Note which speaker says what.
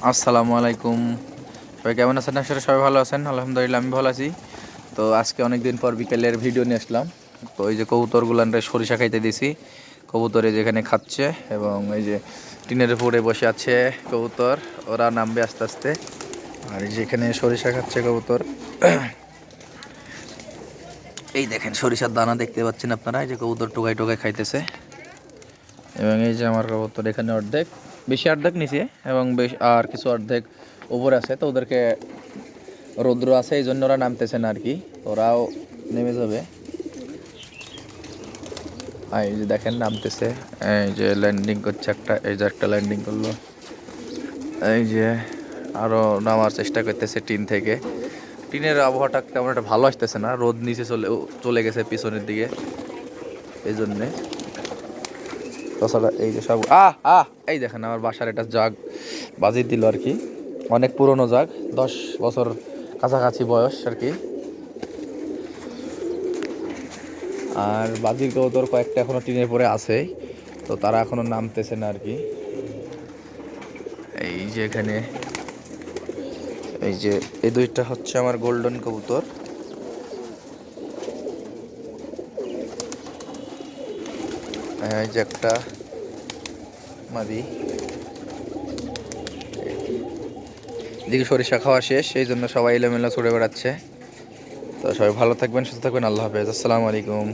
Speaker 1: আসসালামু আলাইকুম। সবাই কেমন আছেন? আসলে সবাই ভালো আছেন? আলহামদুলিল্লাহ আমি ভালো আছি। তো আজকে অনেক দিন পর বিকেলের ভিডিও নিয়ে আসলাম। তো এই যে কবুতরগুলানরে সরিষা খাইতে দিছি। কবুতরে যেখানে খাচ্ছে এবং এই যে টিনের উপরে বসে আছে কবুতর, ওরা নামবে আস্তে আস্তে। আর এই যে এখানে সরিষা খাচ্ছে কবুতর। এই দেখেন সরিষার দানা দেখতে পাচ্ছেন আপনারা, এই যে কবুতর টোকাই টোকাই খাইতেছে। এবং এই যে আমার কবুতর এখানে অর্ধেক, বেশি অর্ধেক নিচে এবং বেশ আর কিছু অর্ধেক উপরে আছে। তো ওদেরকে রৌদ্র আছে এই জন্য ওরা নামতেছে না আর কি, ওরাও নেমে যাবে। আর এই যে দেখেন নামতেছে, এই যে ল্যান্ডিং করছে একটা, এই যে একটা ল্যান্ডিং করলো, এই যে আরও নামার চেষ্টা করতেছে টিন থেকে। টিনের আবহাওয়াটা তেমন একটা ভালো আসতেছে না, রোদ নিচে চলে গেছে পিছনের দিকে, এই জন্যে। তাছাড়া এই যে সব এই দেখেন আমার বাসার একটা জাগ বাজি দিল আর কি, অনেক পুরনো জাগ, 10 বছর কাছাকাছি বয়স আর কি। আর বাজির কবুতর কয়েকটা এখনো টিনের পরে আছে, তো তারা এখনো নামতেছে না আর কি। এই যে এখানে এই যে এই দুইটা হচ্ছে আমার গোল্ডেন কবুতর। এই যে একটা মাদি, এদিকে সরিষা খাওয়া শেষ, এই জন্য সবাই এলোমেলো ছুটে বেড়াচ্ছে। তো সবাই ভালো থাকবেন, সুস্থ থাকবেন, আল্লাহ হাফেজ, আসসালামু আলাইকুম।